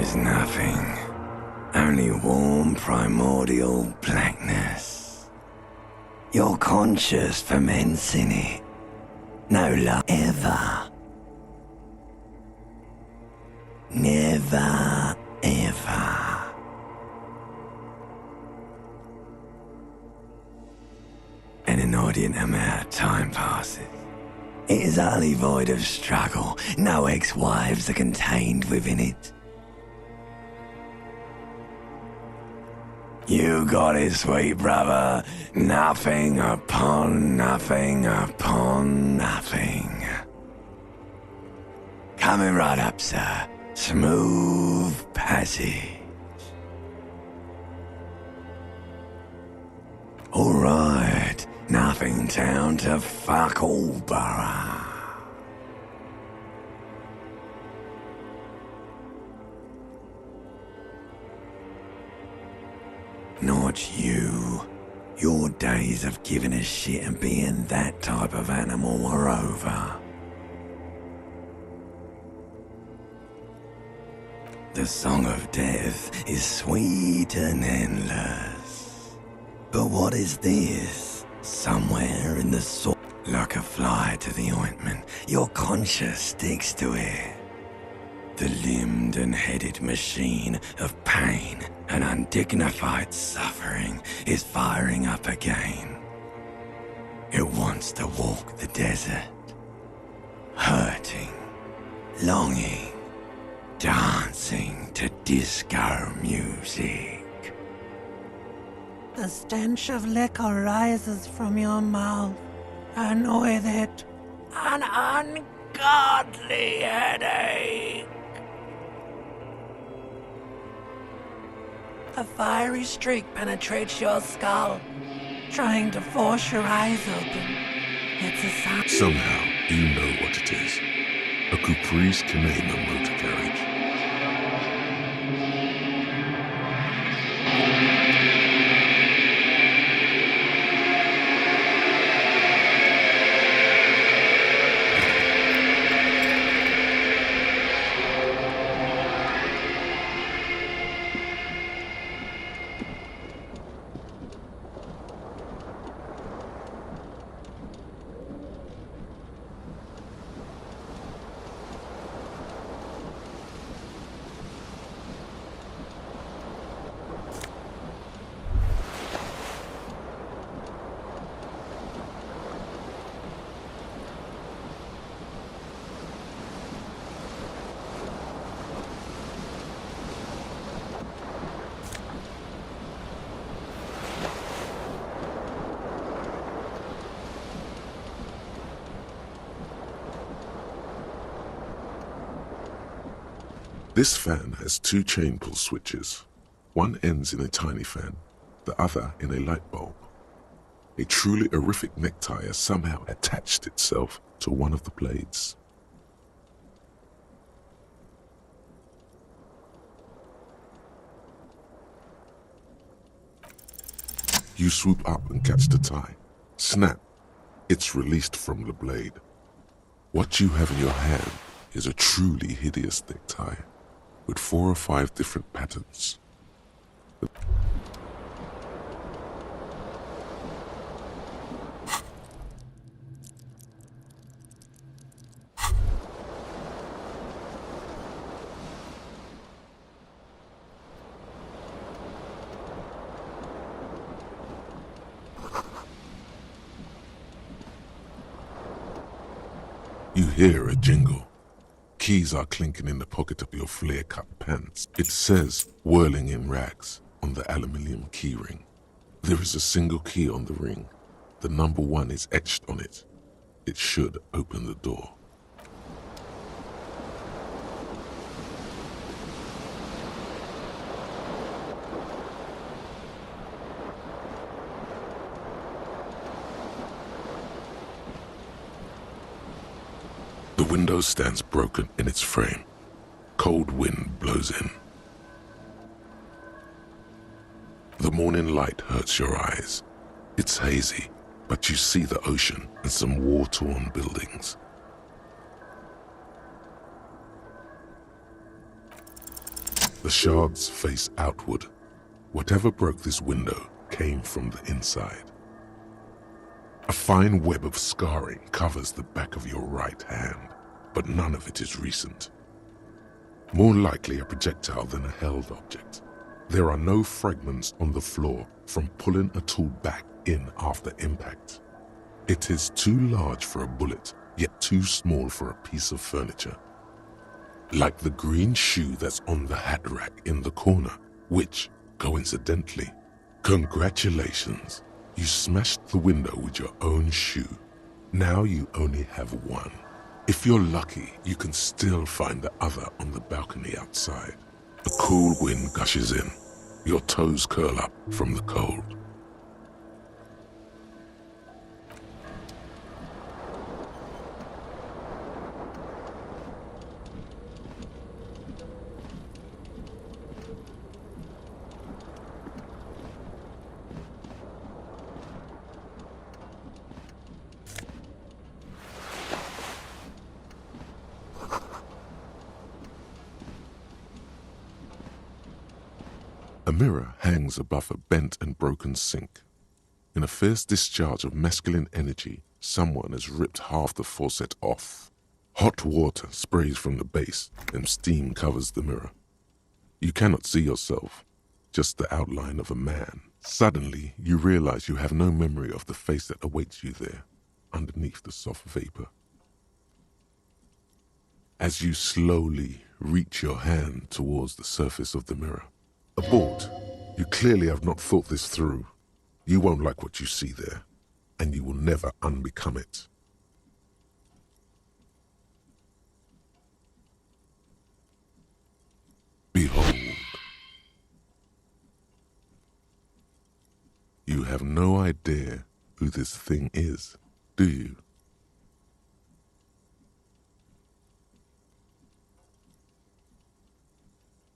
is nothing. Only warm primordial blackness. You're conscious fermenting it. No love ever. Never, ever. An inordinate amount of time passes. It is utterly void of struggle. No ex-wives are contained within it. You got it, sweet brother. Nothing upon nothing upon nothing. Coming right up, sir. Smooth passage. All right. Nothing down to fuck all borough. Not you. Your days of giving a shit and being that type of animal are over. The song of death is sweet and endless. But what is this? Somewhere in the soul, like a fly to the ointment, your conscience sticks to it. The limbed and headed machine of pain and undignified suffering is firing up again. It wants to walk the desert, hurting, longing, dancing to disco music. The stench of liquor rises from your mouth, and with it, an ungodly headache. A fiery streak penetrates your skull, trying to force your eyes open. It's a sound. Somehow, you know what it is. A Caprice Canema motor carriage. This fan has two chain pull switches. One ends in a tiny fan, the other in a light bulb. A truly horrific necktie has somehow attached itself to one of the blades. You swoop up and catch the tie. Snap! It's released from the blade. What you have in your hand is a truly hideous necktie, with 4 or 5 different patterns. You hear a jingle. Keys are clinking in the pocket of your flare-cut pants. It says, whirling in rags, on the aluminium key ring. There is a single key on the ring. The number 1 is etched on it. It should open the door. The window stands broken in its frame. Cold wind blows in. The morning light hurts your eyes. It's hazy, but you see the ocean and some war-torn buildings. The The shards face outward. Whatever broke this window came from the inside. A fine web of scarring covers the back of your right hand, but none of it is recent. More likely a projectile than a held object. There are no fragments on the floor from pulling a tool back in after impact. It is too large for a bullet, yet too small for a piece of furniture. Like the green shoe that's on the hat rack in the corner, which, coincidentally, congratulations, you smashed the window with your own shoe. Now you only have one. If you're lucky, you can still find the other on the balcony outside. A cool wind gushes in. Your toes curl up from the cold. A mirror hangs above a bent and broken sink. In a fierce discharge of masculine energy, someone has ripped half the faucet off. Hot water sprays from the base and steam covers the mirror. You cannot see yourself, just the outline of a man. Suddenly, you realize you have no memory of the face that awaits you there, underneath the soft vapor. As you slowly reach your hand towards the surface of the mirror, abort. You clearly have not thought this through. You won't like what you see there, and you will never unbecome it. Behold. You have no idea who this thing is, do you?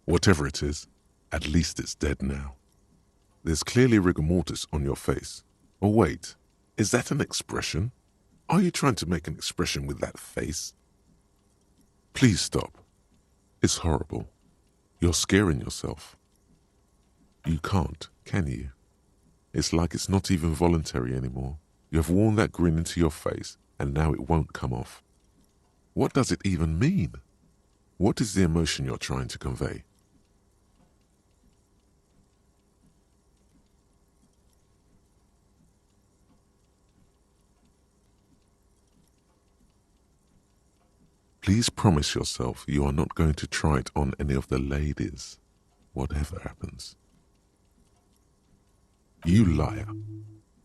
Whatever it is, at least it's dead now. There's clearly rigor mortis on your face. Or wait, is that an expression? Are you trying to make an expression with that face? Please stop. It's horrible. You're scaring yourself. You can't, can you? It's like it's not even voluntary anymore. You have worn that grin into your face, and now it won't come off. What does it even mean? What is the emotion you're trying to convey? Please promise yourself you are not going to try it on any of the ladies, whatever happens. You liar.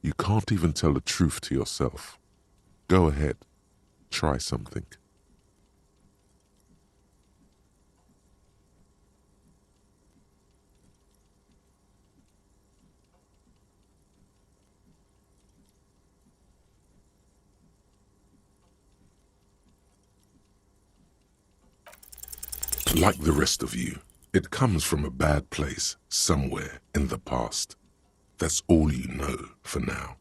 You can't even tell the truth to yourself. Go ahead. Try something. Like the rest of you, it comes from a bad place somewhere in the past. That's all you know for now.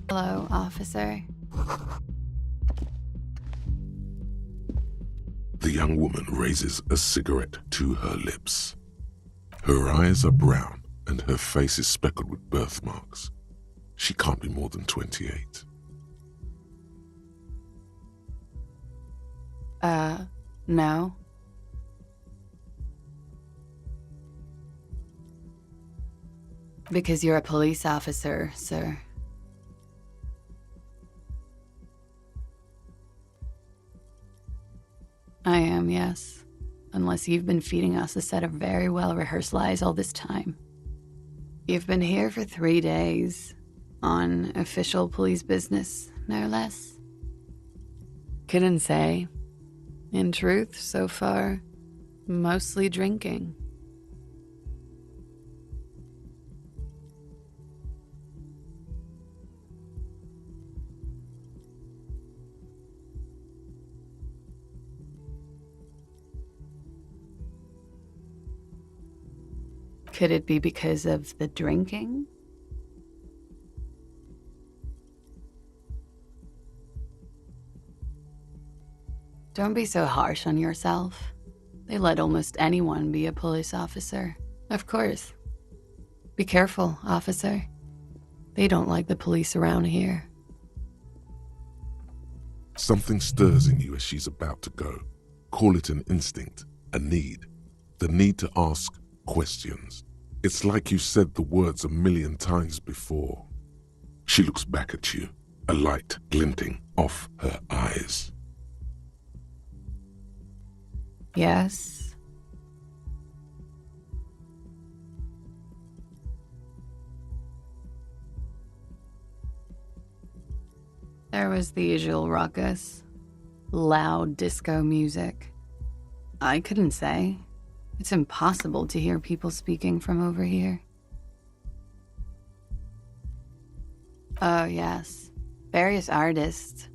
Hello, officer. The young woman raises a cigarette to her lips. Her eyes are brown and her face is speckled with birthmarks. She can't be more than 28. No. Because you're a police officer, sir. I am, yes. Unless you've been feeding us a set of very well-rehearsed lies all this time. You've been here for 3 days, on official police business, no less. Couldn't say. In truth, so far, mostly drinking. Could it be because of the drinking? Don't be so harsh on yourself. They let almost anyone be a police officer. Of course. Be careful, officer. They don't like the police around here. Something stirs in you as she's about to go. Call it an instinct, a need. The need to ask questions. It's like you said the words a million times before. She looks back at you, a light glinting off her eyes. Yes. There was the usual ruckus. Loud disco music. I couldn't say. It's impossible to hear people speaking from over here. Oh, yes. Various artists.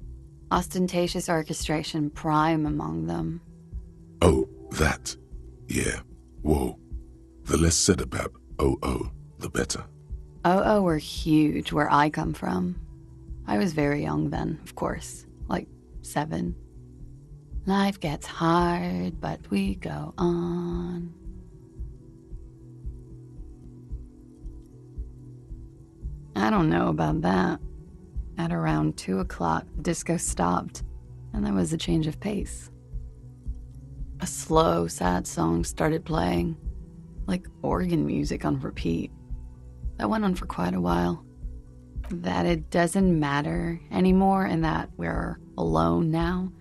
Ostentatious orchestration prime among them. Oh, that. Yeah. Whoa. The less said about OO, the better. OO were huge where I come from. I was very young then, of course. Like 7. Life gets hard, but we go on. I don't know about that. At around 2 o'clock, the disco stopped, and there was a change of pace. A slow, sad song started playing, like organ music on repeat. That went on for quite a while. That it doesn't matter anymore and that we're alone now,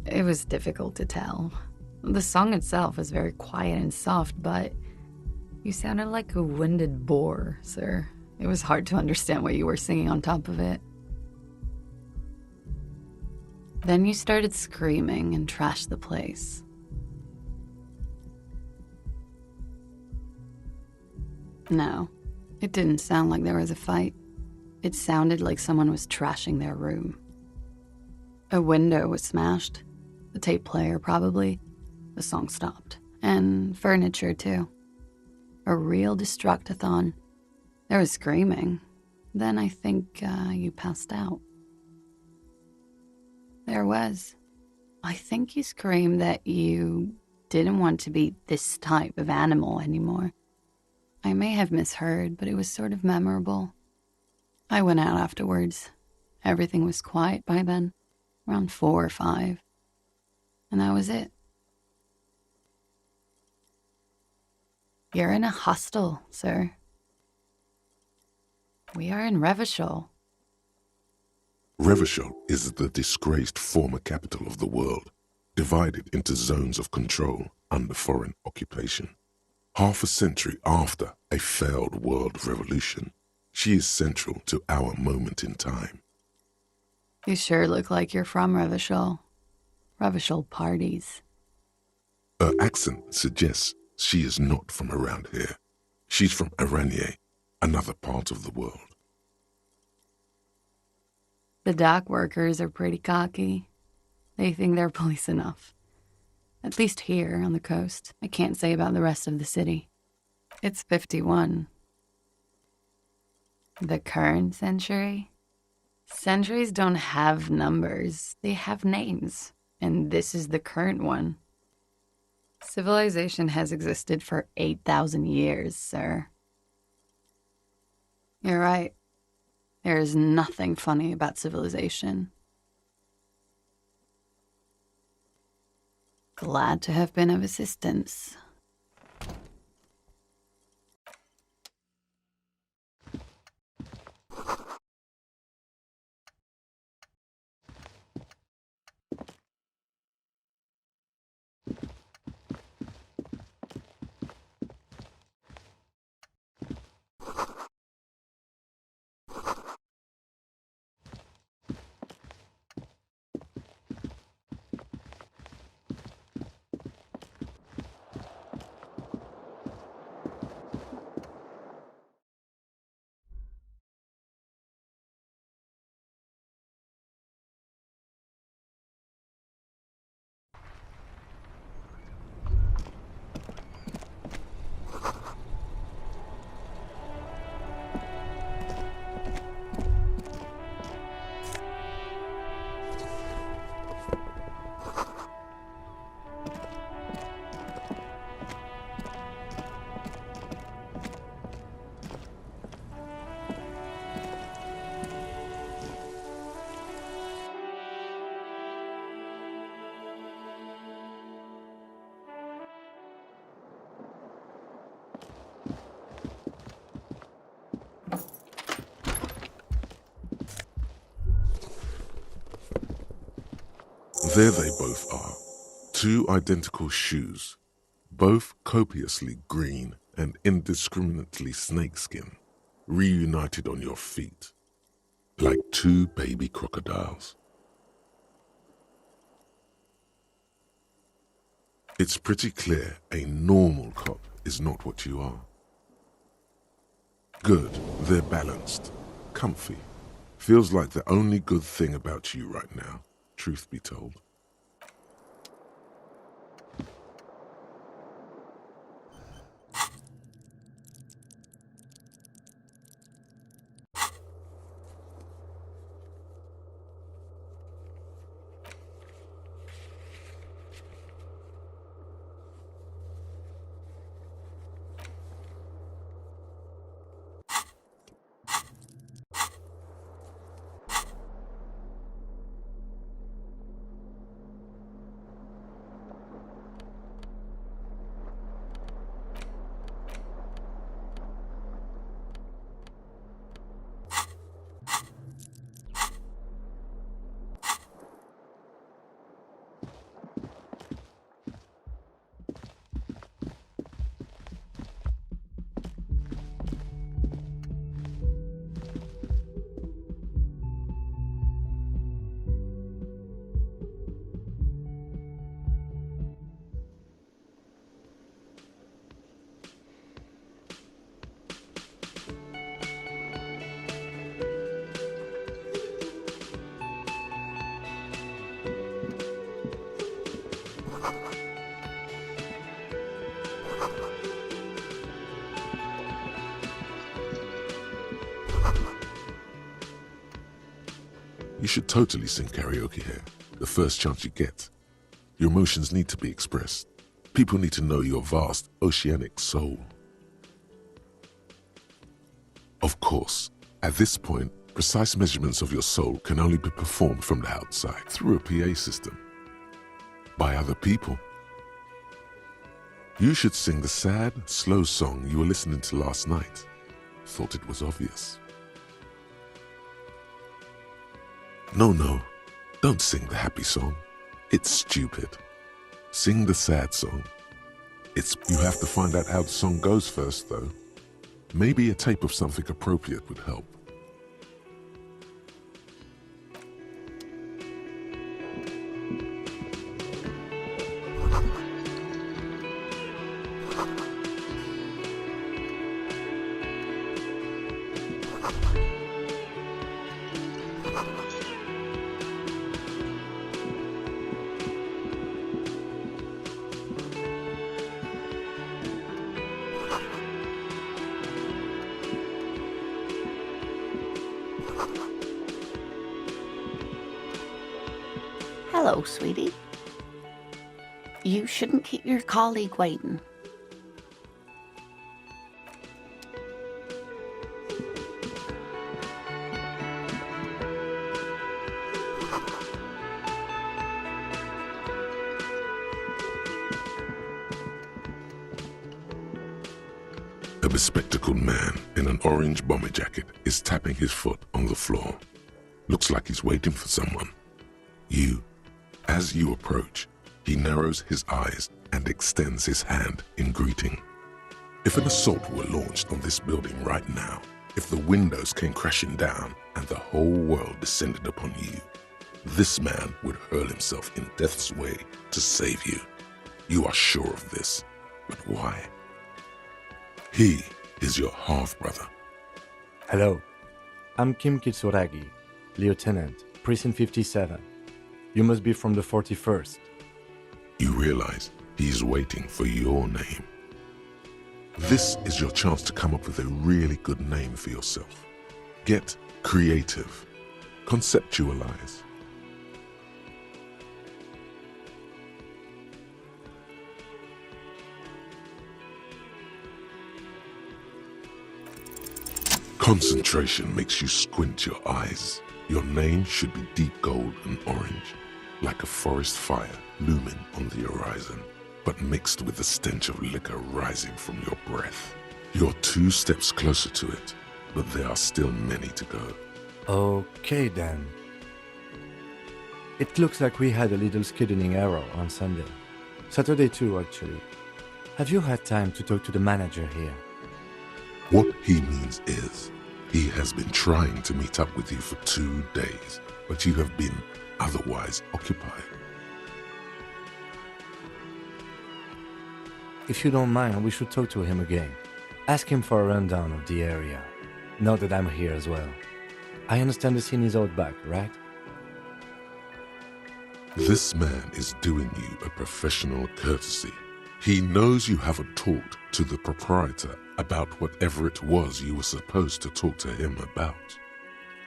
it was difficult to tell. The song itself was very quiet and soft, but you sounded like a winded boar, sir. It was hard to understand what you were singing on top of it. Then you started screaming and trashed the place. No, it didn't sound like there was a fight. It sounded like someone was trashing their room. A window was smashed. The tape player, probably. The song stopped. And furniture, too. A real destructathon. There was screaming. Then I think you passed out. There was. I think you screamed that you didn't want to be this type of animal anymore. I may have misheard, but it was sort of memorable. I went out afterwards. Everything was quiet by then, around 4 or 5. And that was it. You're in a hostel, sir. We are in Revachol. Revachol is the disgraced former capital of the world, divided into zones of control under foreign occupation. Half a century after a failed world revolution, she is central to our moment in time. You sure look like you're from Revachol. Revachol parties. Her accent suggests she is not from around here. She's from Aranye, another part of the world. The dock workers are pretty cocky. They think they're police enough. At least here on the coast. I can't say about the rest of the city. It's 51. The current century? Centuries don't have numbers. They have names. And this is the current one. Civilization has existed for 8,000 years, sir. You're right. There is nothing funny about civilization. Glad to have been of assistance. There they both are, two identical shoes, both copiously green and indiscriminately snakeskin, reunited on your feet, like two baby crocodiles. It's pretty clear a normal cop is not what you are. Good, they're balanced, comfy. Feels like the only good thing about you right now, truth be told. You should totally sing karaoke here, the first chance you get. Your emotions need to be expressed. People need to know your vast, oceanic soul. Of course, at this point, precise measurements of your soul can only be performed from the outside, through a PA system, by other people. You should sing the sad, slow song you were listening to last night. Thought it was obvious. No, don't sing the happy song. It's stupid. Sing the sad song. You have to find out how the song goes first, though. Maybe a tape of something appropriate would help. Hello, sweetie. You shouldn't keep your colleague waiting. A bespectacled man in an orange bomber jacket is tapping his foot on the floor. Looks like he's waiting for someone. As you approach, he narrows his eyes and extends his hand in greeting. If an assault were launched on this building right now, if the windows came crashing down and the whole world descended upon you, this man would hurl himself in death's way to save you. You are sure of this, but why? He is your half-brother. Hello, I'm Kim Kitsuragi, Lieutenant, Precinct 57. You must be from the 41st. You realize he is waiting for your name. This is your chance to come up with a really good name for yourself. Get creative. Conceptualize. Concentration makes you squint your eyes. Your name should be deep gold and orange, like a forest fire looming on the horizon, but mixed with the stench of liquor rising from your breath. You're 2 steps closer to it, but there are still many to go. Okay then. It looks like we had a little scheduling error on Sunday. Saturday too, actually. Have you had time to talk to the manager here? What he means is, he has been trying to meet up with you for 2 days, but you have been otherwise occupied. If you don't mind, we should talk to him again. Ask him for a rundown of the area. Now that I'm here as well. I understand the scene is out back, right? This man is doing you a professional courtesy. He knows you haven't talked to the proprietor about whatever it was you were supposed to talk to him about.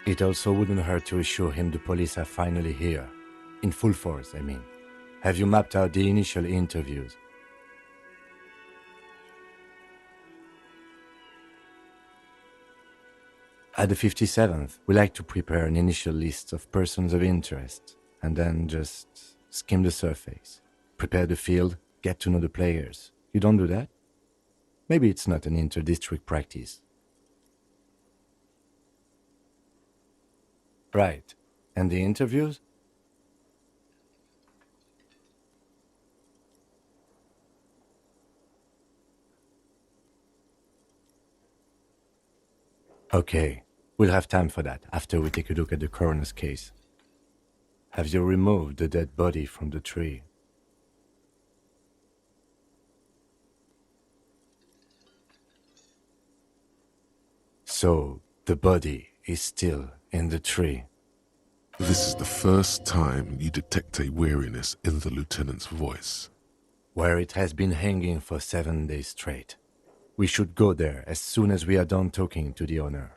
It also wouldn't hurt to assure him the police are finally here. In full force, I mean. Have you mapped out the initial interviews? At the 57th, we like to prepare an initial list of persons of interest, and then just skim the surface. Prepare the field, get to know the players. You don't do that? Maybe it's not an inter-district practice. Right. And the interviews? Okay, we'll have time for that after we take a look at the coroner's case. Have you removed the dead body from the tree? So, the body is still in the tree. This is the first time you detect a weariness in the lieutenant's voice. Where it has been hanging for 7 days straight. We should go there as soon as we are done talking to the owner.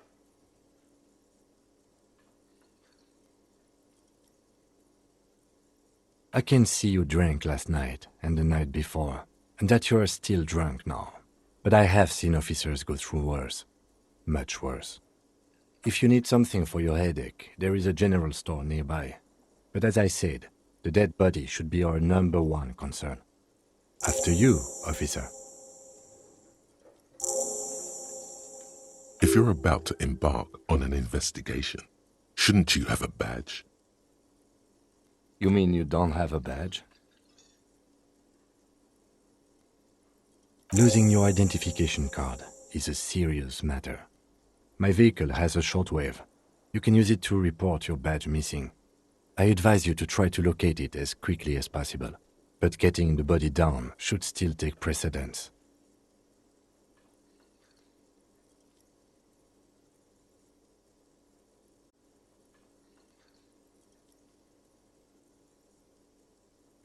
I can see you drank last night and the night before, and that you are still drunk now. But I have seen officers go through worse. Much worse. If you need something for your headache, there is a general store nearby. But as I said, the dead body should be our #1 concern. After you, officer. If you're about to embark on an investigation, shouldn't you have a badge? You mean you don't have a badge? Losing your identification card is a serious matter. My vehicle has a shortwave. You can use it to report your badge missing. I advise you to try to locate it as quickly as possible, but getting the body down should still take precedence.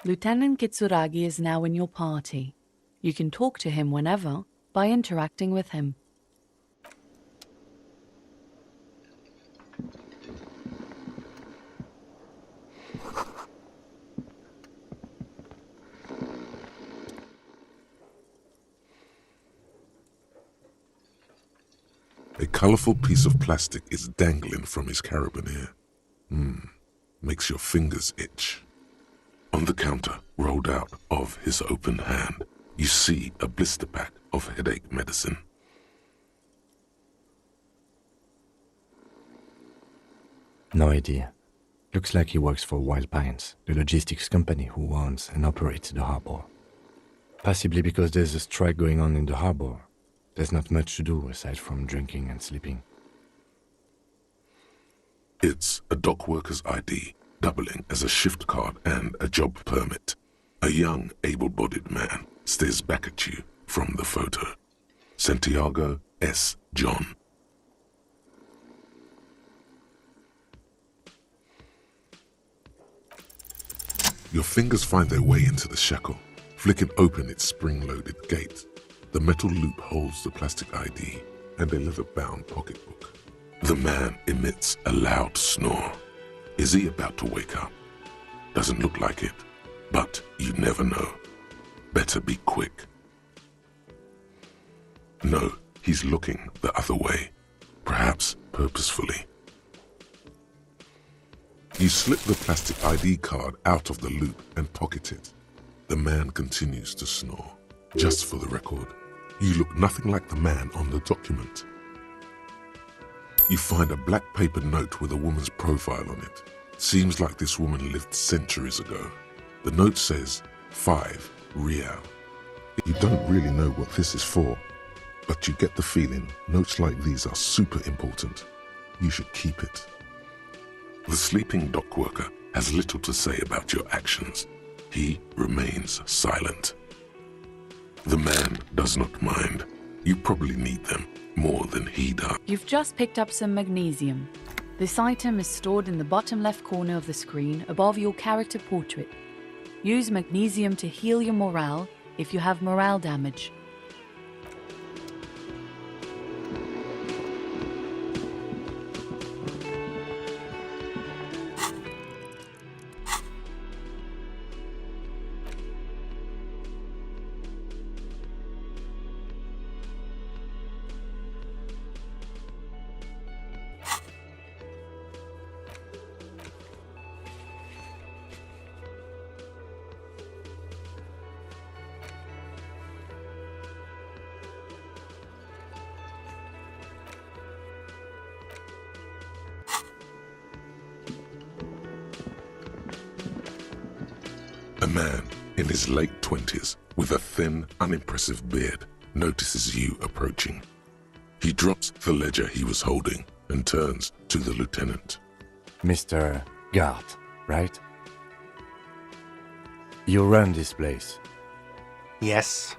Lieutenant Kitsuragi is now in your party. You can talk to him whenever by interacting with him. A colourful piece of plastic is dangling from his carabiner. Makes your fingers itch. On the counter, rolled out of his open hand, you see a blister pack of headache medicine. No idea. Looks like he works for Wild Pines, the logistics company who owns and operates the harbor. Possibly because there's a strike going on in the harbor. There's not much to do aside from drinking and sleeping. It's a dock worker's ID, doubling as a shift card and a job permit. A young, able-bodied man stares back at you from the photo. Santiago S. John. Your fingers find their way into the shackle, flicking open its spring-loaded gate. The metal loop holds the plastic ID and a leather-bound pocketbook. The man emits a loud snore. Is he about to wake up? Doesn't look like it, but you never know. Better be quick. No, he's looking the other way, perhaps purposefully. You slip the plastic ID card out of the loop and pocket it. The man continues to snore. Just for the record, you look nothing like the man on the document. You find a black paper note with a woman's profile on it. Seems like this woman lived centuries ago. The note says, 5 real. You don't really know what this is for, but you get the feeling notes like these are super important. You should keep it. The sleeping dock worker has little to say about your actions. He remains silent. The man does not mind. You probably need them more than he does. You've just picked up some magnesium. This item is stored in the bottom left corner of the screen above your character portrait. Use magnesium to heal your morale if you have morale damage. A man in his late 20s with a thin, unimpressive beard notices you approaching. He drops the ledger he was holding and turns to the lieutenant. Mr. Gart, right? You run this place. Yes.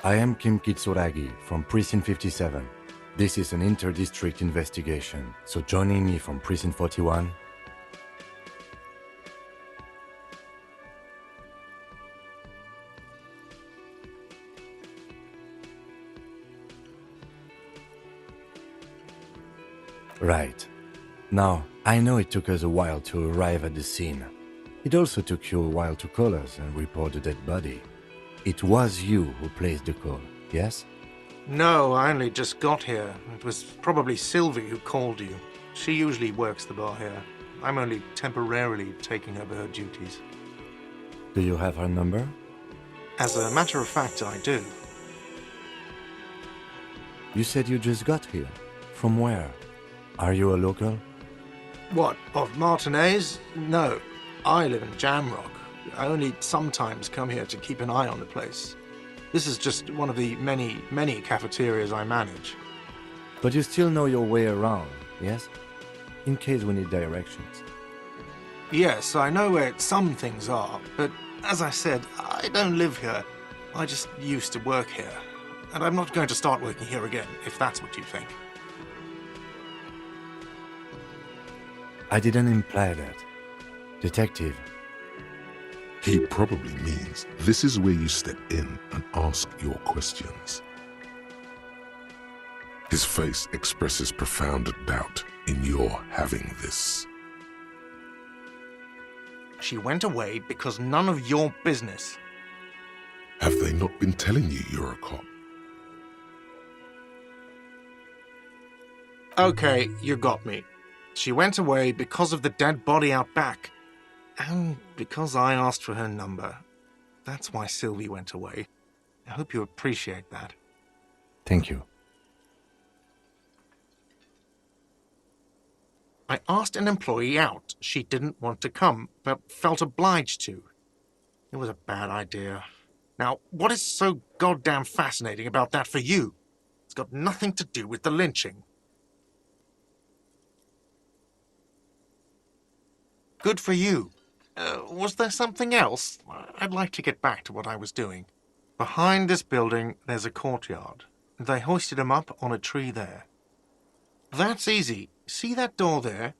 I am Kim Kitsuragi from Precinct 57. This is an inter-district investigation, so joining me from Precinct 41... Right. Now, I know it took us a while to arrive at the scene. It also took you a while to call us and report the dead body. It was you who placed the call, yes? No, I only just got here. It was probably Sylvie who called you. She usually works the bar here. I'm only temporarily taking over her duties. Do you have her number? As a matter of fact, I do. You said you just got here. From where? Are you a local? What, of Martinez? No, I live in Jamrock. I only sometimes come here to keep an eye on the place. This is just one of the many, many cafeterias I manage. But you still know your way around, yes? In case we need directions. Yes, I know where some things are, but as I said, I don't live here. I just used to work here. And I'm not going to start working here again, if that's what you think. I didn't imply that. Detective. He probably means this is where you step in and ask your questions. His face expresses profound doubt in your having this. She went away because none of your business. Have they not been telling you you're a cop? Okay, you got me. She went away because of the dead body out back. And because I asked for her number. That's why Sylvie went away. I hope you appreciate that. Thank you. I asked an employee out. She didn't want to come, but felt obliged to. It was a bad idea. Now, what is so goddamn fascinating about that for you? It's got nothing to do with the lynching. Good for you. Was there something else? I'd like to get back to what I was doing. Behind this building, there's a courtyard. They hoisted him up on a tree there. That's easy. See that door there?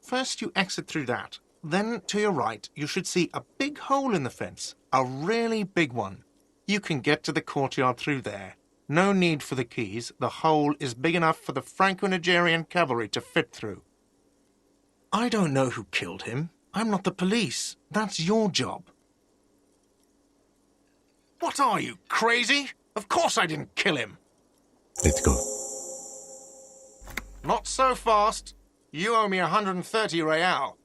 First you exit through that. Then, to your right, you should see a big hole in the fence. A really big one. You can get to the courtyard through there. No need for the keys. The hole is big enough for the Franco-Nigerian cavalry to fit through. I don't know who killed him. I'm not the police. That's your job. What are you, crazy? Of course I didn't kill him. Let's go. Not so fast. You owe me 130 real.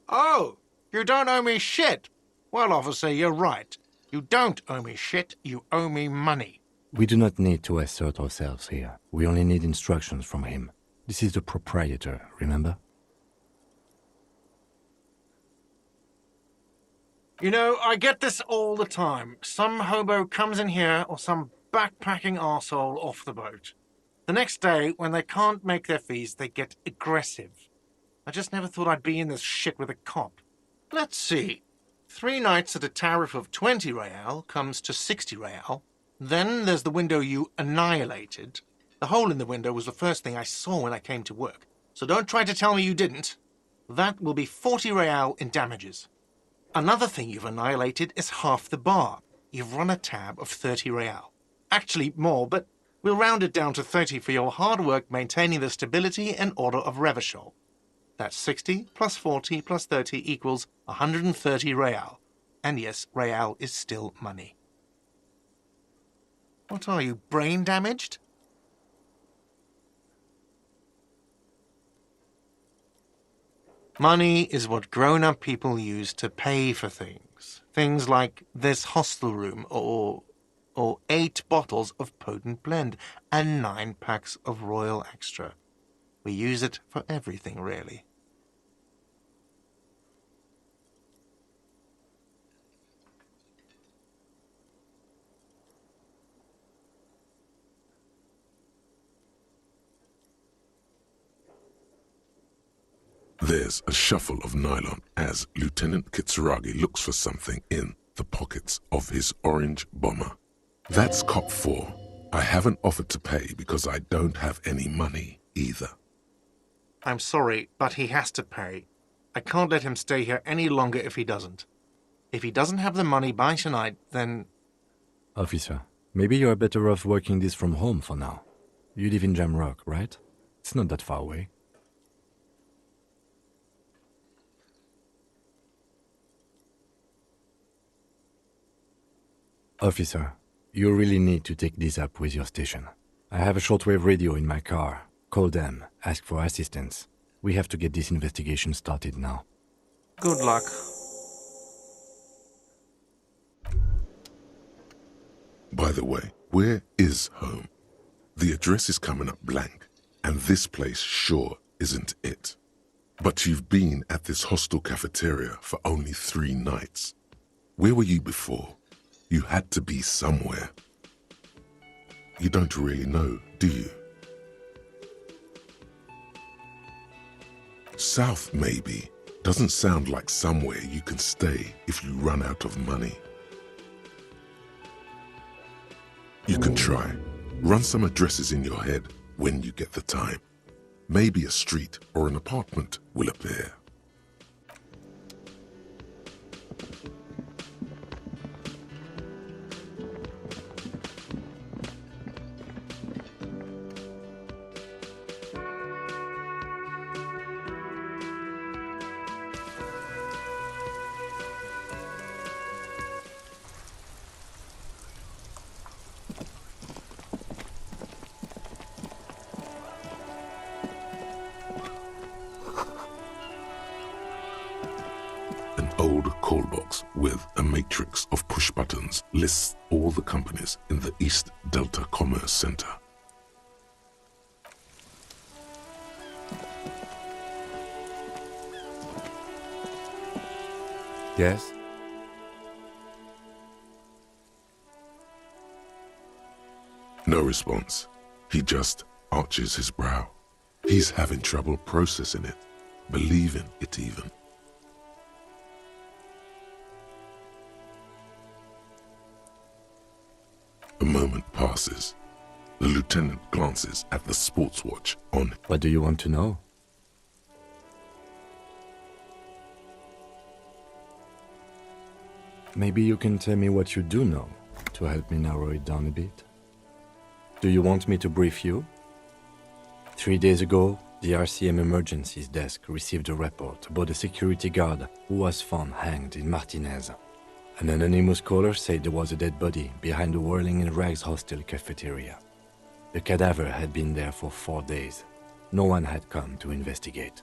Oh, you don't owe me shit. Well, officer, you're right. You don't owe me shit. You owe me money. We do not need to assert ourselves here. We only need instructions from him. This is the proprietor, remember? You know, I get this all the time. Some hobo comes in here or some backpacking arsehole off the boat. The next day, when they can't make their fees, they get aggressive. I just never thought I'd be in this shit with a cop. Let's see. 3 nights at a tariff of 20 real comes to 60 real. Then there's the window you annihilated. The hole in the window was the first thing I saw when I came to work. So don't try to tell me you didn't. That will be 40 real in damages. Another thing you've annihilated is half the bar. You've run a tab of 30 real. Actually more, but we'll round it down to 30 for your hard work maintaining the stability and order of Revachol. That's 60 plus 40 plus 30 equals 130 real. And yes, real is still money. What are you, brain damaged? Money is what grown-up people use to pay for things. Things like this hostel room or 8 bottles of potent blend and 9 packs of Royal Extra. We use it for everything, really. There's a shuffle of nylon as Lieutenant Kitsuragi looks for something in the pockets of his orange bomber. That's cop 4. I haven't offered to pay because I don't have any money either. I'm sorry, but he has to pay. I can't let him stay here any longer if he doesn't. If he doesn't have the money by tonight, then... Officer, maybe you're better off working this from home for now. You live in Jamrock, right? It's not that far away. Officer, you really need to take this up with your station. I have a shortwave radio in my car. Call them, ask for assistance. We have to get this investigation started now. Good luck. By the way, where is home? The address is coming up blank, and this place sure isn't it. But you've been at this hostel cafeteria for only 3 nights. Where were you before? You had to be somewhere. You don't really know, do you? South, maybe. Doesn't sound like somewhere you can stay if you run out of money. You can try. Run some addresses in your head when you get the time. Maybe a street or an apartment will appear. box with a matrix of push buttons lists all the companies in the East Delta Commerce Center. Yes? No response. He just arches his brow. He's having trouble processing it, believing it even. A moment passes. The lieutenant glances at the sports watch on. What do you want to know? Maybe you can tell me what you do know to help me narrow it down a bit. Do you want me to brief you? 3 days ago, the RCM Emergencies Desk received a report about a security guard who was found hanged in Martinez. An anonymous caller said there was a dead body behind the Whirling in Rags hostel cafeteria. The cadaver had been there for 4 days. No one had come to investigate.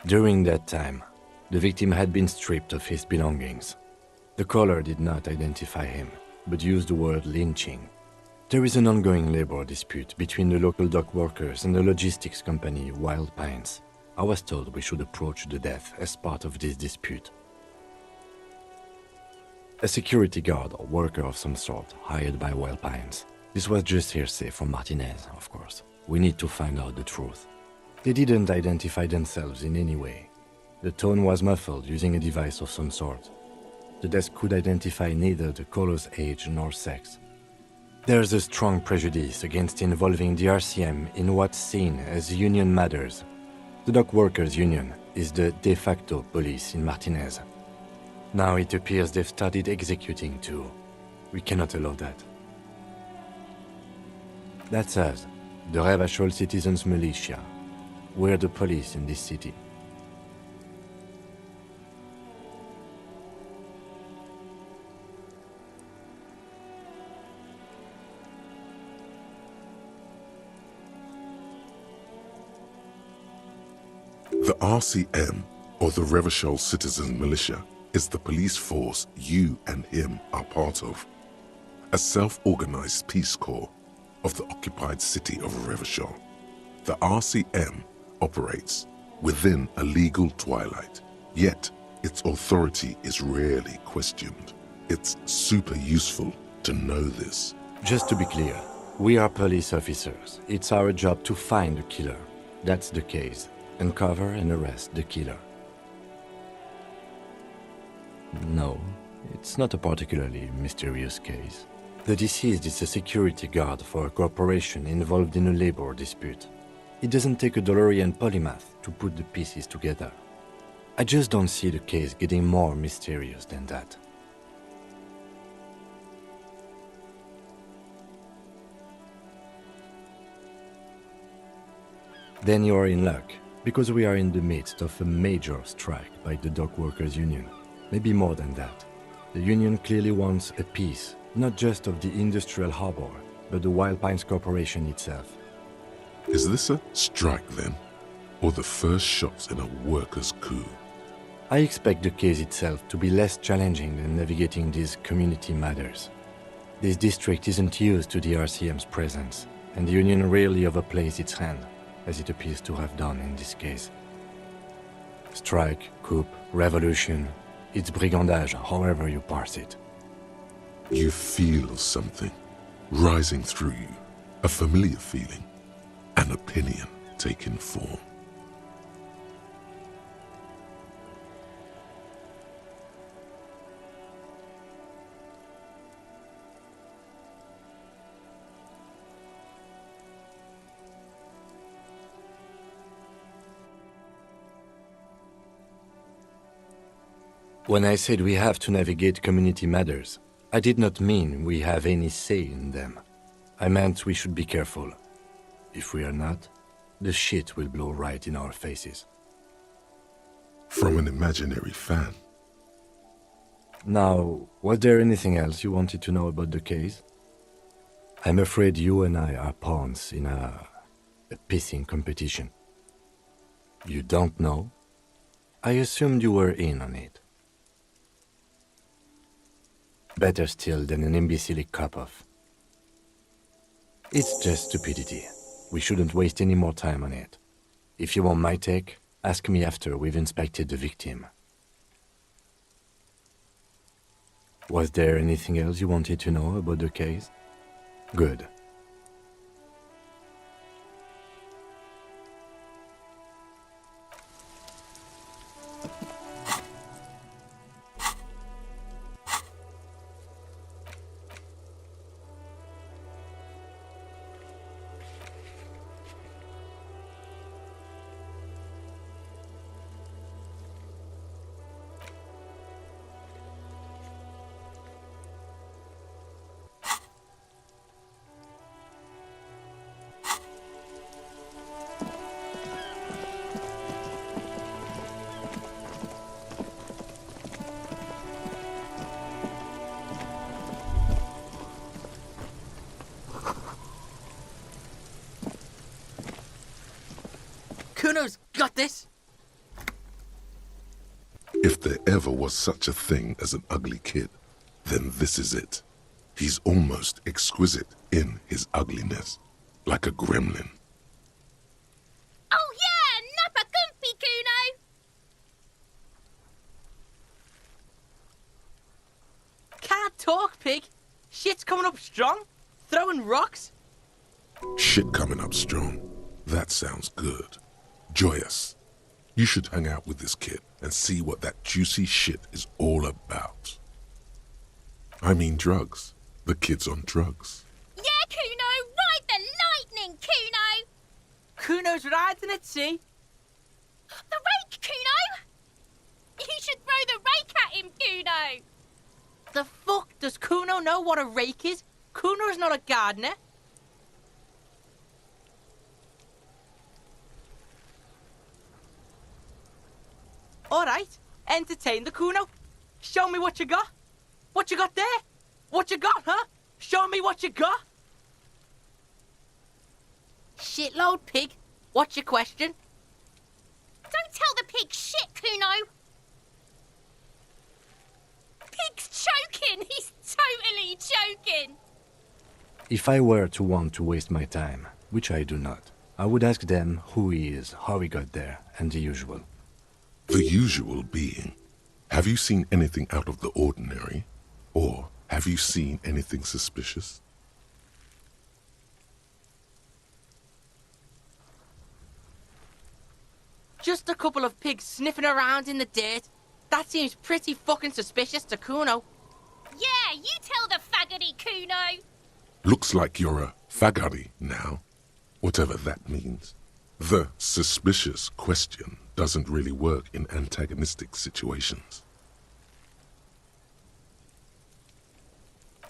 During that time, the victim had been stripped of his belongings. The caller did not identify him, but used the word lynching. There is an ongoing labor dispute between the local dock workers and the logistics company Wild Pines. I was told we should approach the death as part of this dispute. A security guard or worker of some sort hired by Wild Pines. This was just hearsay from Martinez, of course. We need to find out the truth. They didn't identify themselves in any way. The tone was muffled using a device of some sort. The desk could identify neither the caller's age nor sex. There's a strong prejudice against involving the RCM in what's seen as union matters. The dock workers' union is the de facto police in Martinez. Now it appears they've started executing too. We cannot allow that. That's us, the Revachol Citizens Militia. We're the police in this city. The RCM, or the Revachol Citizen Militia, is the police force you and him are part of. A self-organized peace corps of the occupied city of Revachol. The RCM operates within a legal twilight, yet its authority is rarely questioned. It's super useful to know this. Just to be clear, we are police officers. It's our job to find the killer. That's the case. Uncover and arrest the killer. No, it's not a particularly mysterious case. The deceased is a security guard for a corporation involved in a labor dispute. It doesn't take a DeLorean polymath to put the pieces together. I just don't see the case getting more mysterious than that. Then you are in luck, because we are in the midst of a major strike by the dock workers' union. Maybe more than that. The union clearly wants a piece, not just of the industrial harbor, but the Wild Pines Corporation itself. Is this a strike then? Or the first shots in a workers' coup? I expect the case itself to be less challenging than navigating these community matters. This district isn't used to the RCM's presence, and the union rarely overplays its hand, as it appears to have done in this case. Strike, coup, revolution, it's brigandage, however you parse it. You feel something rising through you, a familiar feeling, an opinion taking form. When I said we have to navigate community matters, I did not mean we have any say in them. I meant we should be careful. If we are not, the shit will blow right in our faces. From an imaginary fan. Now, was there anything else you wanted to know about the case? I'm afraid you and I are pawns in a pissing competition. You don't know? I assumed you were in on it. Better still than an imbecilic cop-off. It's just stupidity. We shouldn't waste any more time on it. If you want my take, ask me after we've inspected the victim. Was there anything else you wanted to know about the case? Good. Kuno's got this! If there ever was such a thing as an ugly kid, then this is it. He's almost exquisite in his ugliness, like a gremlin. Oh yeah, nappa gumpy, Kuno! Can't talk, pig! Shit's coming up strong! Throwing rocks! Shit coming up strong. That sounds good. Joyous. You should hang out with this kid and see what that juicy shit is all about. I mean drugs. The kid's on drugs. Yeah, Kuno! Ride the lightning, Kuno! Kuno's riding it, see? The rake, Kuno! You should throw the rake at him, Kuno! The fuck does Kuno know what a rake is? Kuno's not a gardener. Alright, entertain the Kuno. Show me what you got. What you got there? What you got, huh? Show me what you got. Shitload, pig. What's your question? Don't tell the pig shit, Kuno! Pig's choking! He's totally choking! If I were to want to waste my time, which I do not, I would ask them who he is, how he got there, and the usual. The usual being, have you seen anything out of the ordinary? Or have you seen anything suspicious? Just a couple of pigs sniffing around in the dirt. That seems pretty fucking suspicious to Kuno. Yeah, you tell the faggoty, Kuno! Looks like you're a faggoty now, whatever that means. The suspicious question doesn't really work in antagonistic situations.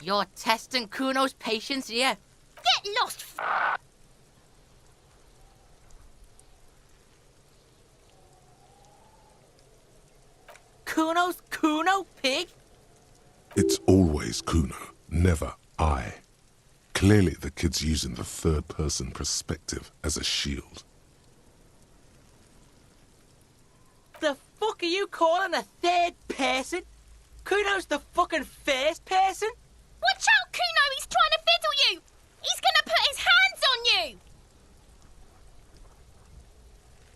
You're testing Kuno's patience here. Get lost, Kuno's Kuno, pig? It's always Kuno, never I. Clearly the kid's using the third-person perspective as a shield. The fuck are you calling a third person? Kuno's the fucking first person? Watch out, Kuno! He's trying to fiddle you! He's gonna put his hands on you!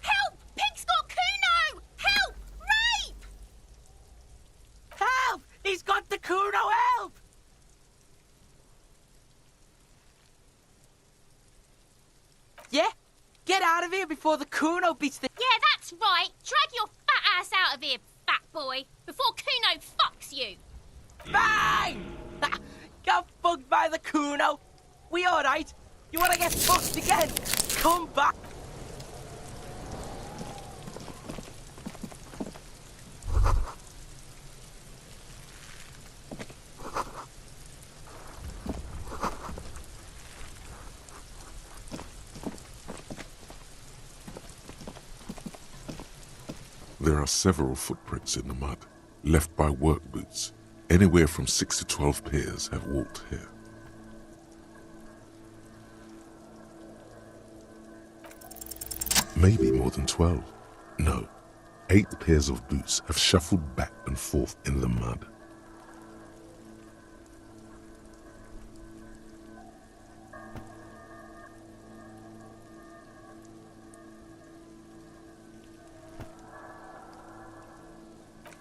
Help! Pig's got Kuno! Help! Rape! Help! He's got the Kuno, help! Yeah? Get out of here before the Kuno beats the... Yeah, that's right! Drag your fat ass out of here, fat boy, before Kuno fucks you! Bang! Got fucked by the Kuno. We alright? You wanna get fucked again? Come back. There are several footprints in the mud, left by work boots. Anywhere from 6 to 12 pairs have walked here. Maybe more than 12. No, 8 pairs of boots have shuffled back and forth in the mud.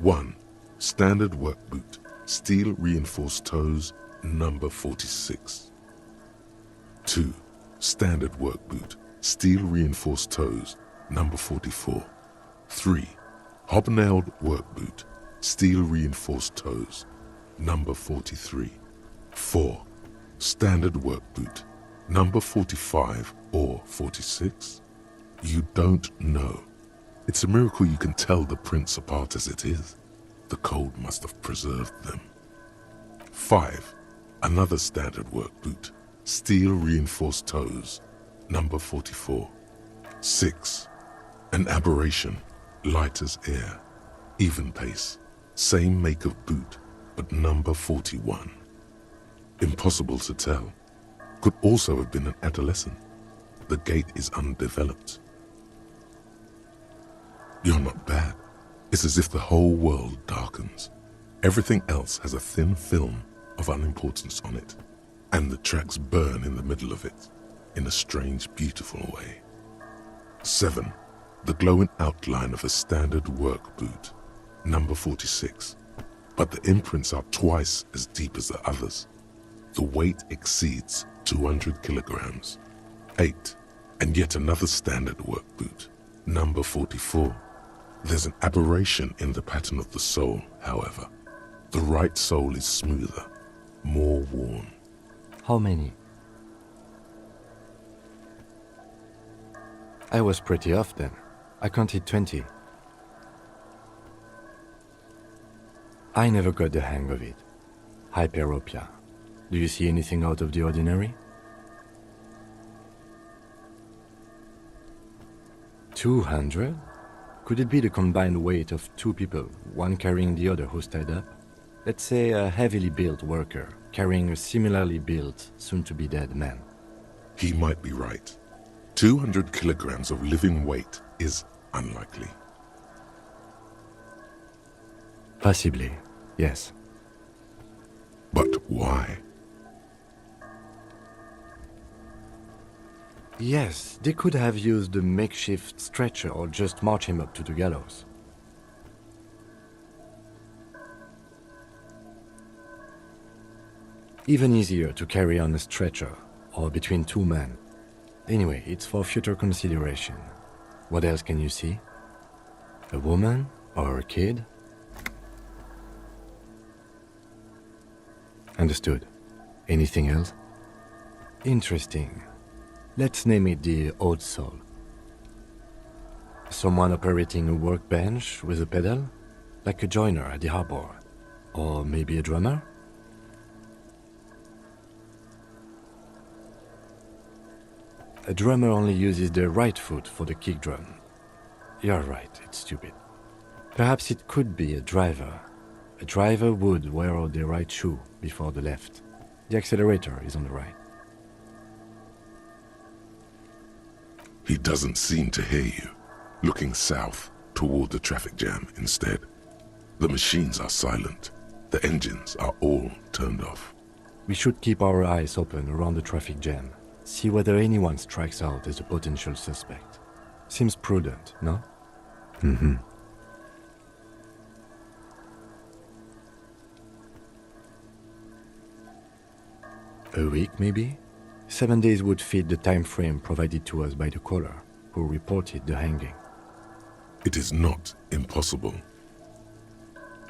1. Standard work boot, steel reinforced toes, number 46. 2. Standard work boot, steel reinforced toes, number 44. 3. Hobnailed work boot, steel reinforced toes, number 43. 4. Standard work boot, number 45 or 46? You don't know. It's a miracle you can tell the prints apart as it is. The cold must have preserved them. 5. Another standard work boot, steel reinforced toes, number 44. 6. An aberration, light as air, even pace, same make of boot, but number 41. Impossible to tell. Could also have been an adolescent. The gait is undeveloped. You're not bad. It's as if the whole world darkens. Everything else has a thin film of unimportance on it, and the tracks burn in the middle of it, in a strange, beautiful way. 7. The glowing outline of a standard work boot, number 46, but the imprints are twice as deep as the others. The weight exceeds 200 kilograms. 8. And yet another standard work boot, number 44. There's an aberration in the pattern of the sole, however. The right sole is smoother, more worn. How many? I was pretty off then. I counted 20. I never got the hang of it. Hyperopia. Do you see anything out of the ordinary? 200? Could it be the combined weight of two people, one carrying the other who's tied up? Let's say a heavily built worker carrying a similarly built, soon-to-be-dead man. He might be right. 200 kilograms of living weight is unlikely. Possibly, yes. But why? Yes, they could have used a makeshift stretcher or just march him up to the gallows. Even easier to carry on a stretcher, or between two men. Anyway, it's for future consideration. What else can you see? A woman or a kid? Understood. Anything else? Interesting. Let's name it the odd soul. Someone operating a workbench with a pedal, like a joiner at the harbor. Or maybe a drummer? A drummer only uses the right foot for the kick drum. You're right, it's stupid. Perhaps it could be a driver. A driver would wear the right shoe before the left. The accelerator is on the right. He doesn't seem to hear you, looking south toward the traffic jam instead. The machines are silent. The engines are all turned off. We should keep our eyes open around the traffic jam. See whether anyone strikes out as a potential suspect. Seems prudent, no? Mm-hmm. A week, maybe? 7 days would fit the time frame provided to us by the caller, who reported the hanging. It is not impossible.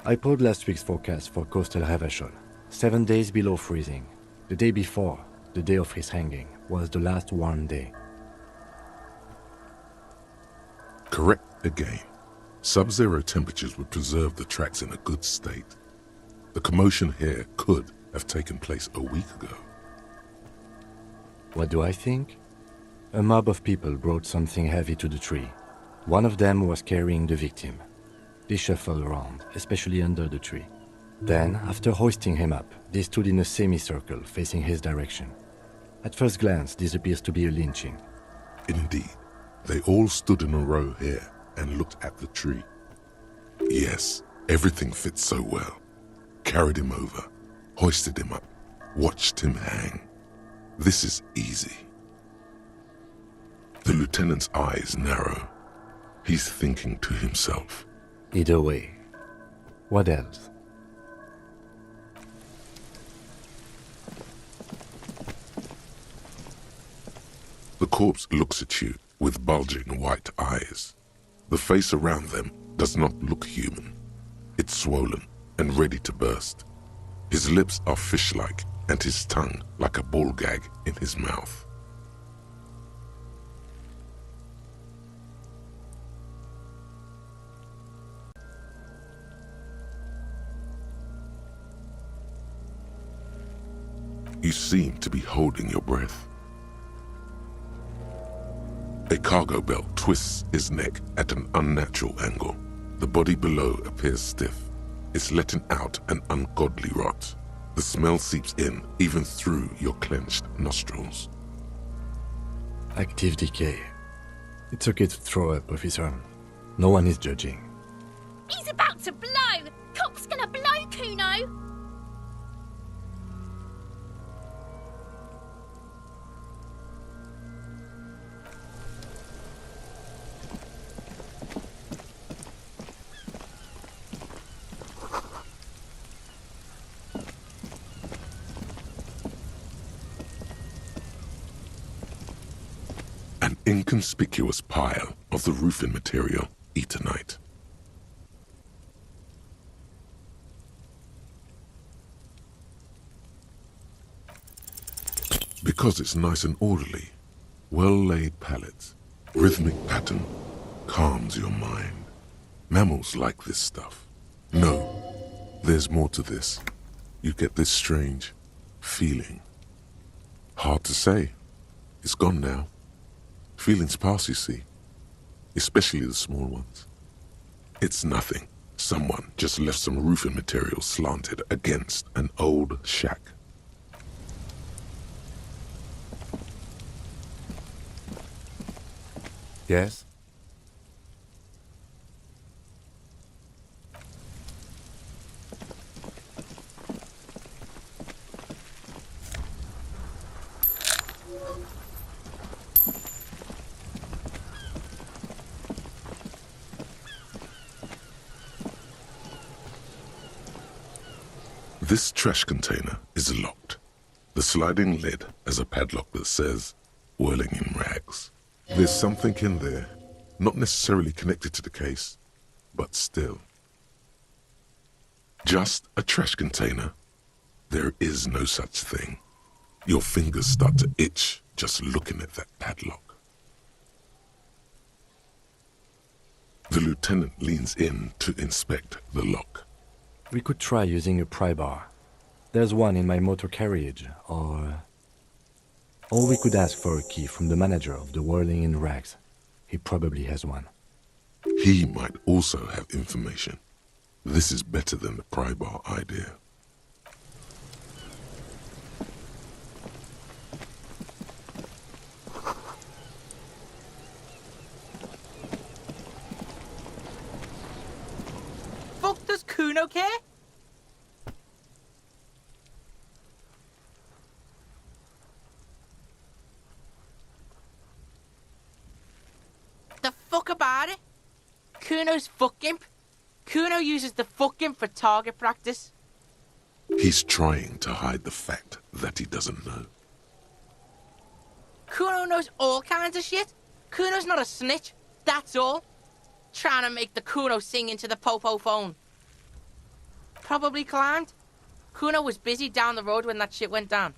I pulled last week's forecast for coastal Havashol. 7 days below freezing. The day before, the day of his hanging, was the last warm day. Correct again. Sub-zero temperatures would preserve the tracks in a good state. The commotion here could have taken place a week ago. What do I think? A mob of people brought something heavy to the tree. One of them was carrying the victim. They shuffled around, especially under the tree. Then, after hoisting him up, they stood in a semicircle facing his direction. At first glance, this appears to be a lynching. Indeed, they all stood in a row here and looked at the tree. Yes, everything fits so well. Carried him over, hoisted him up, watched him hang. This is easy. The lieutenant's eyes narrow. He's thinking to himself. Either way, What else? The corpse looks at you with bulging white eyes. The face around them does not look human. It's swollen and ready to burst. His lips are fish-like and his tongue like a ball gag in his mouth. You seem to be holding your breath. A cargo belt twists his neck at an unnatural angle. The body below appears stiff. It's letting out an ungodly rot. The smell seeps in even through your clenched nostrils. Active decay. It's okay to throw up, officer. No one is judging. He's about to blow! Cock's gonna blow, Kuno! An inconspicuous pile of the roofing material, eternite. Because it's nice and orderly, well-laid pallets, rhythmic pattern, calms your mind. Mammals like this stuff. No, there's more to this. You get this strange feeling. Hard to say. It's gone now. Feelings pass, you see, especially the small ones. It's nothing. Someone just left some roofing material slanted against an old shack. Yes? This trash container is locked. The sliding lid has a padlock that says, whirling in rags. There's something in there, not necessarily connected to the case, but still. Just a trash container? There is no such thing. Your fingers start to itch just looking at that padlock. The lieutenant leans in to inspect the lock. We could try using a pry bar. There's one in my motor carriage, or we could ask for a key from the manager of the Whirling in Rags. He probably has one. He might also have information. This is better than the pry bar idea. Fuck does Kuno care? The fuck about it? Kuno's fuck imp. Kuno uses the fuck imp for target practice. He's trying to hide the fact that he doesn't know. Kuno knows all kinds of shit. Kuno's not a snitch, that's all. Trying to make the Kuno sing into the popo phone. Probably climbed. Kuno was busy down the road when that shit went down.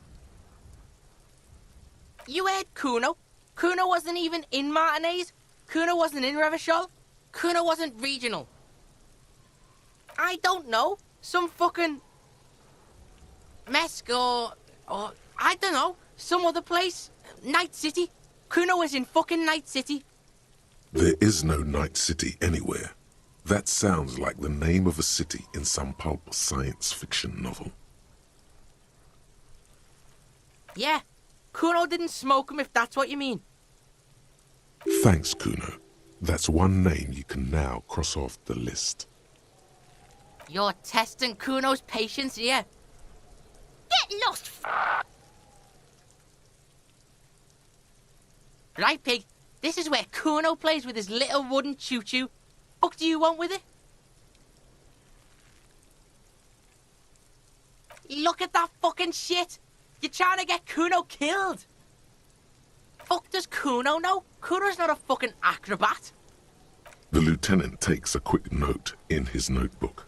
You heard Kuno. Kuno wasn't even in Martinez. Kuno wasn't in Revachol. Kuno wasn't regional. I don't know. Some fucking Mesk or I don't know. Some other place. Night City. Kuno was in fucking Night City. There is no Night City anywhere. That sounds like the name of a city in some pulp science fiction novel. Yeah. Kuno didn't smoke him if that's what you mean. Thanks, Kuno. That's one name you can now cross off the list. You're testing Kuno's patience here. Get lost, Right, pig. This is where Kuno plays with his little wooden choo-choo. What do you want with it? Look at that fucking shit! You're trying to get Kuno killed! Fuck does Kuno know? Kuno's not a fucking acrobat. The lieutenant takes a quick note in his notebook.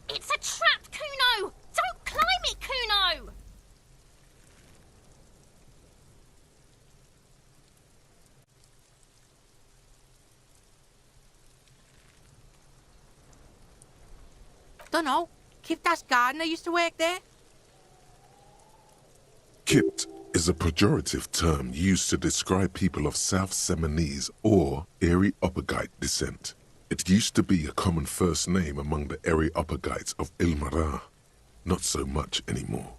It's a trap, Kuno! Don't climb it, Kuno! Dunno. Kiptas gardener used to work there. Kipt is a pejorative term used to describe people of South Seminese or Areopagite descent. It used to be a common first name among the Areopagites of Ilmara. Not so much anymore.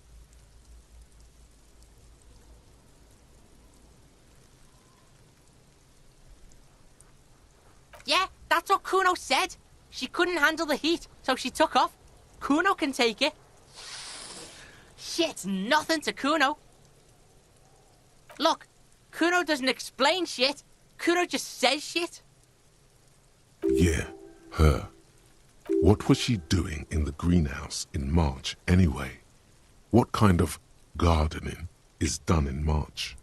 Yeah, that's what Kuno said. She couldn't handle the heat, so she took off. Kuno can take it. Shit's nothing to Kuno. Look, Kuno doesn't explain shit. Kuno just says shit. Yeah, her. What was she doing in the greenhouse in March anyway? What kind of gardening is done in March?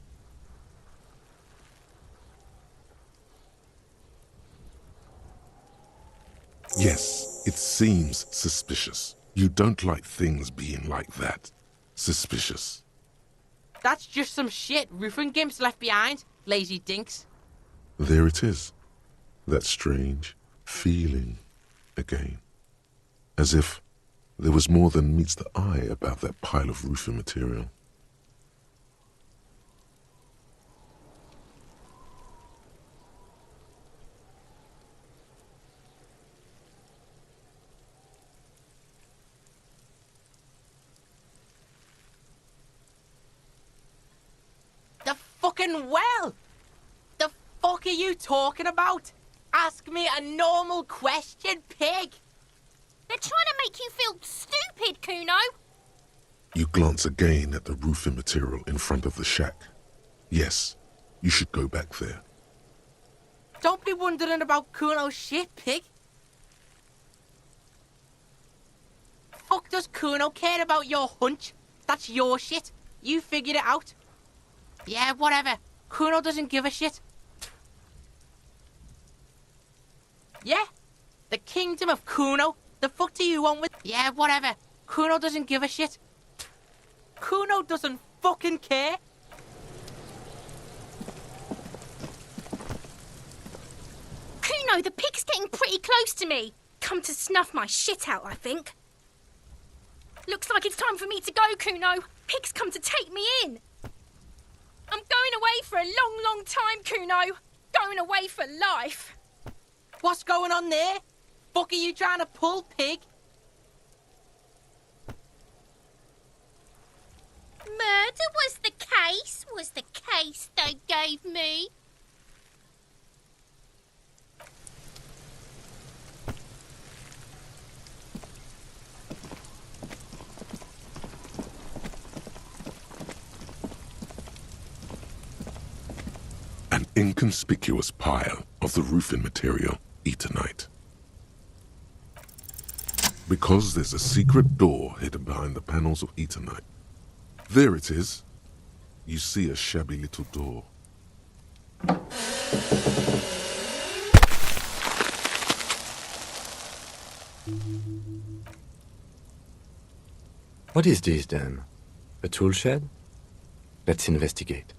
Yes, it seems suspicious. You don't like things being like that. Suspicious. That's just some shit roofing gimps left behind, lazy dinks. There it is. That strange feeling again. As if there was more than meets the eye about that pile of roofing material. The fucking well! The fuck are you talking about? Ask me a normal question, pig! They're trying to make you feel stupid, Kuno! You glance again at the roofing material in front of the shack. Yes, you should go back there. Don't be wondering about Kuno's shit, pig. Fuck does Kuno care about your hunch? That's your shit. You figured it out. Yeah, whatever. Kuno doesn't give a shit. Yeah? The kingdom of Kuno? The fuck do you want with... Yeah, whatever. Kuno doesn't give a shit. Kuno doesn't fucking care. Kuno, the pig's getting pretty close to me. Come to snuff my shit out, I think. Looks like it's time for me to go, Kuno. Pig's come to take me in. I'm going away for a long, long time, Kuno. Going away for life. What's going on there? Fuck are you trying to pull, pig? Murder was the case they gave me. An inconspicuous pile of the roofing material, Eternite. Because there's a secret door hidden behind the panels of Eternite. There it is. You see a shabby little door. What is this then? A tool shed? Let's investigate.